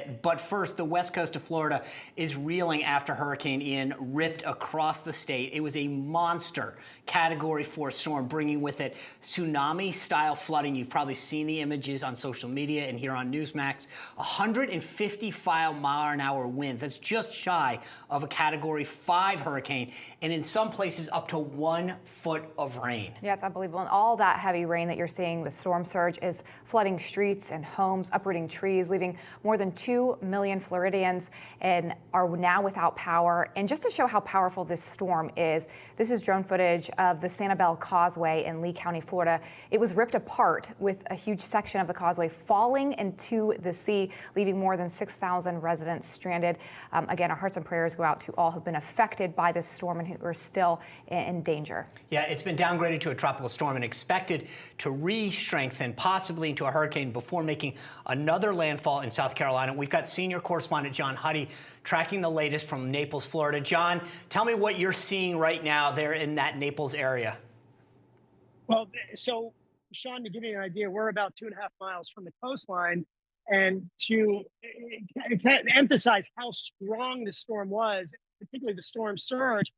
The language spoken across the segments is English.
bit. But first, the west coast of Florida is reeling after Hurricane Ian ripped across the state. It was a monster Category 4 storm, bringing with it tsunami-style flooding. You've probably seen the images on social media and here on Newsmax. 150-mile-an-hour winds. That's just shy of a Category 5 hurricane, and in some places up to 1 foot of rain. Yeah, it's unbelievable. And all that heavy rain that you're seeing, the storm surge, is flooding streets and homes, uprooting trees, leaving more than 2 million Floridians and are now without power. And just to show how powerful this storm is, this is drone footage of the Sanibel Causeway in Lee County, Florida. It was ripped apart with a huge section of the causeway falling into the sea, leaving more than 6,000 residents stranded. Again, our hearts and prayers go out to all who've been affected by this storm and who are still in danger. Yeah, it's been downgraded to a tropical storm and expected to re-strengthen possibly into a hurricane before making another landfall in South Carolina. We've got senior correspondent John Huddy tracking the latest from Naples, Florida. John, tell me what you're seeing right now there in that Naples area. Well, so Sean, to give you an idea, we're about 2.5 miles from the coastline. And to emphasize how strong the storm was, particularly the storm surge,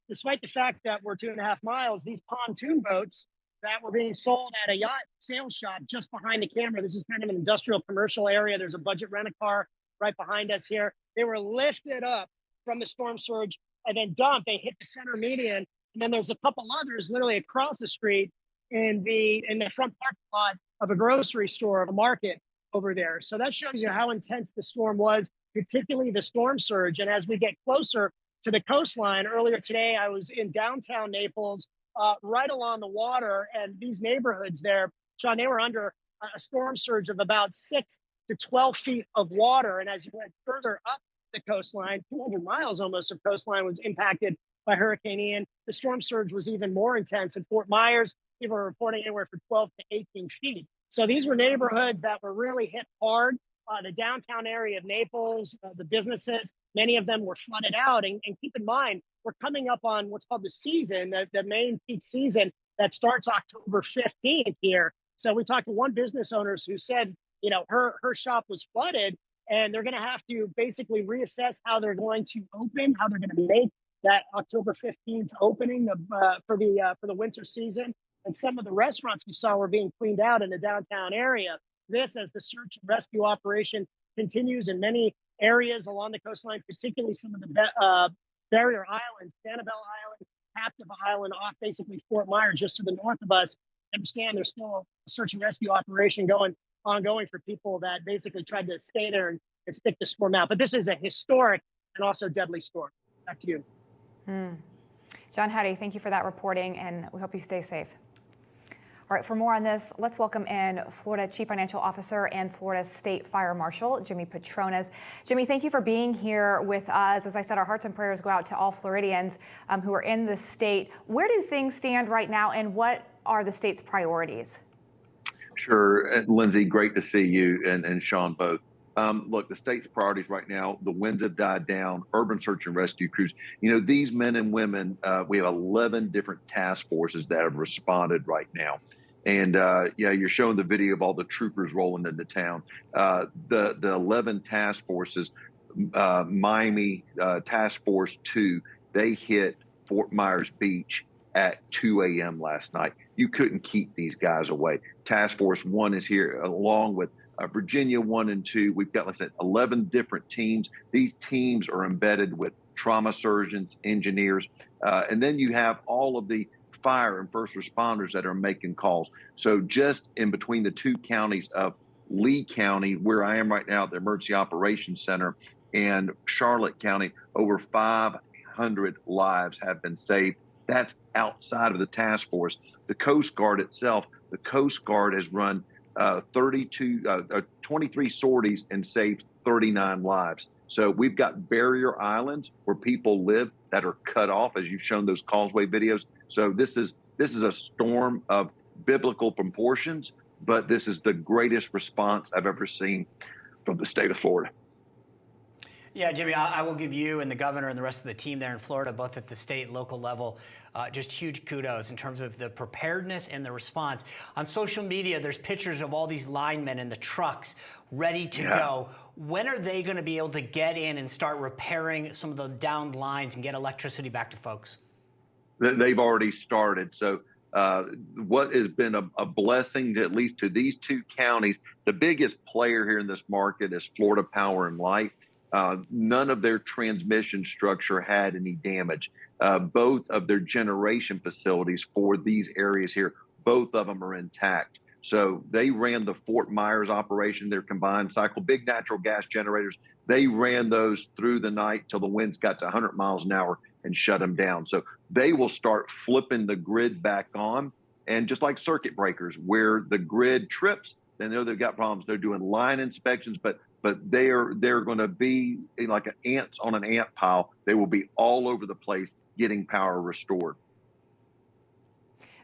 despite the fact that we're 2.5 miles, these pontoon boats that were being sold at a yacht sales shop just behind the camera. This is kind of an industrial commercial area. There's a budget rent-a-car right behind us here. They were lifted up from the storm surge and then dumped. They hit the center median. And then there's a couple others literally across the street in the front parking lot of a grocery store, of a market over there. So that shows you how intense the storm was, particularly the storm surge. And as we get closer to the coastline, earlier today, I was in downtown Naples, right along the water, and these neighborhoods there, John, they were under a storm surge of about 6 to 12 feet of water. And as you went further up the coastline, 200 miles almost of coastline was impacted by Hurricane Ian. The storm surge was even more intense. In Fort Myers, people were reporting anywhere from 12 to 18 feet. So these were neighborhoods that were really hit hard. The downtown area of Naples, the businesses, many of them were flooded out. And keep in mind, we're coming up on what's called the season, the main peak season that starts October 15th here. So we talked to one business owner who said, you know, her shop was flooded and they're going to have to basically reassess how they're going to open, how they're going to make that October 15th opening for the winter season. And some of the restaurants we saw were being cleaned out in the downtown area. This, as the search and rescue operation continues in many areas along the coastline, particularly some of the barrier islands, Sanibel Island, Captive Island, off basically Fort Myers, just to the north of us. I understand there's still a search and rescue operation ongoing for people that basically tried to stay there and stick the storm out. But this is a historic and also deadly storm. Back to you. John Huddy, thank you for that reporting, and we hope you stay safe. All right, for more on this, let's welcome in Florida Chief Financial Officer and Florida State Fire Marshal, Jimmy Patronis. Jimmy, thank you for being here with us. As I said, our hearts and prayers go out to all Floridians who are in the state. Where do things stand right now, and what are the state's priorities? Sure. And Lindsay, great to see you and Sean both. Look, the state's priorities right now, the winds have died down, urban search and rescue crews. You know, these men and women, we have 11 different task forces that have responded right now. And yeah, you're showing the video of all the troopers rolling into town. The 11 task forces, Miami Task Force 2, they hit Fort Myers Beach at 2 a.m. last night. You couldn't keep these guys away. Task Force 1 is here along with Virginia 1 and 2. We've got, like I said, 11 different teams. These teams are embedded with trauma surgeons, engineers, and then you have all of the fire and first responders that are making calls. So just in between the two counties of Lee County, where I am right now at the Emergency Operations Center, and Charlotte County, over 500 lives have been saved. That's outside of the task force. The Coast Guard itself, the Coast Guard has run 23 sorties and saved 39 lives. So we've got barrier islands where people live that are cut off, as you've shown those causeway videos. So this is a storm of biblical proportions, but this is the greatest response I've ever seen from the state of Florida. Yeah, Jimmy, I will give you and the governor and the rest of the team there in Florida, both at the state and local level, just huge kudos in terms of the preparedness and the response. On social media, there's pictures of all these linemen in the trucks ready to go. When are they going to be able to get in and start repairing some of the downed lines and get electricity back to folks? They've already started. So what has been a blessing, at least to these two counties, the biggest player here in this market is Florida Power and Light. None of their transmission structure had any damage. Both of their generation facilities for these areas here, both of them are intact. So they ran the Fort Myers operation, their combined cycle, big natural gas generators. They ran those through the night till the winds got to 100 miles an hour and shut them down. So they will start flipping the grid back on. And just like circuit breakers, where the grid trips, then they've got problems. They're doing line inspections, but they're going to be like ants on an ant pile. They will be all over the place getting power restored.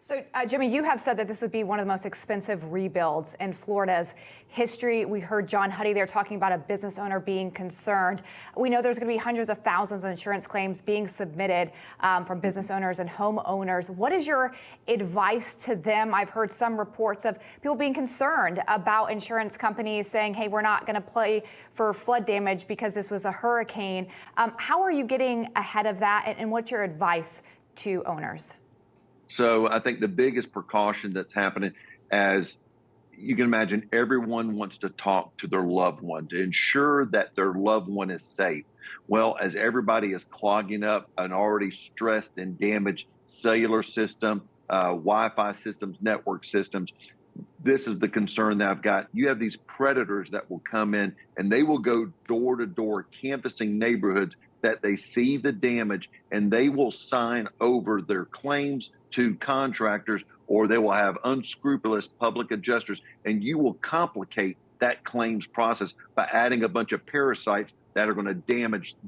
So, Jimmy, you have said that this would be one of the most expensive rebuilds in Florida's history. We heard John Huddy there talking about a business owner being concerned. We know there's going to be hundreds of thousands of insurance claims being submitted from business owners and homeowners. What is your advice to them? I've heard some reports of people being concerned about insurance companies saying, hey, we're not going to pay for flood damage because this was a hurricane. How are you getting ahead of that, and what's your advice to owners? So I think the biggest precaution that's happening, as you can imagine, everyone wants to talk to their loved one to ensure that their loved one is safe. Well, as everybody is clogging up an already stressed and damaged cellular system, Wi-Fi systems, network systems, this is the concern that I've got. You have these predators that will come in and they will go door to door, canvassing neighborhoods that they see the damage, and they will sign over their claims to contractors, or they will have unscrupulous public adjusters, and you will complicate that claims process by adding a bunch of parasites that are going to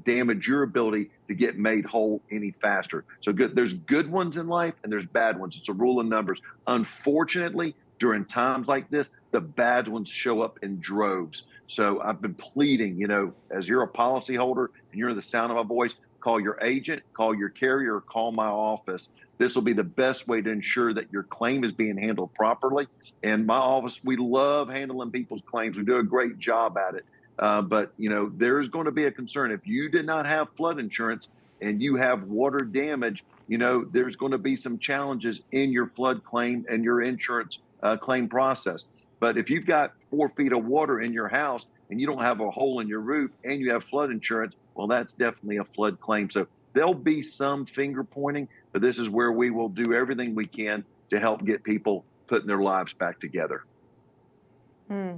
damage your ability to get made whole any faster. So there's good ones in life and there's bad ones. It's a rule of numbers. Unfortunately, during times like this, the bad ones show up in droves. So I've been pleading, as you're a policyholder and you're the sound of my voice, call your agent, call your carrier, or call my office. This will be the best way to ensure that your claim is being handled properly. And my office, we love handling people's claims. We do a great job at it. But there's going to be a concern. If you did not have flood insurance and you have water damage, there's going to be some challenges in your flood claim and your insurance claim process. But if you've got 4 feet of water in your house and you don't have a hole in your roof and you have flood insurance, well, that's definitely a flood claim. So there'll be some finger pointing, but this is where we will do everything we can to help get people putting their lives back together.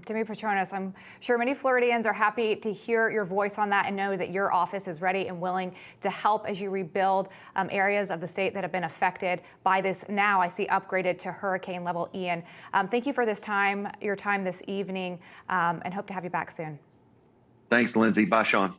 Jimmy Patronis, I'm sure many Floridians are happy to hear your voice on that and know that your office is ready and willing to help as you rebuild areas of the state that have been affected by this. Now I see upgraded to hurricane level Ian. Thank you for your time this evening, and hope to have you back soon. Thanks, Lindsay. Bye, Sean.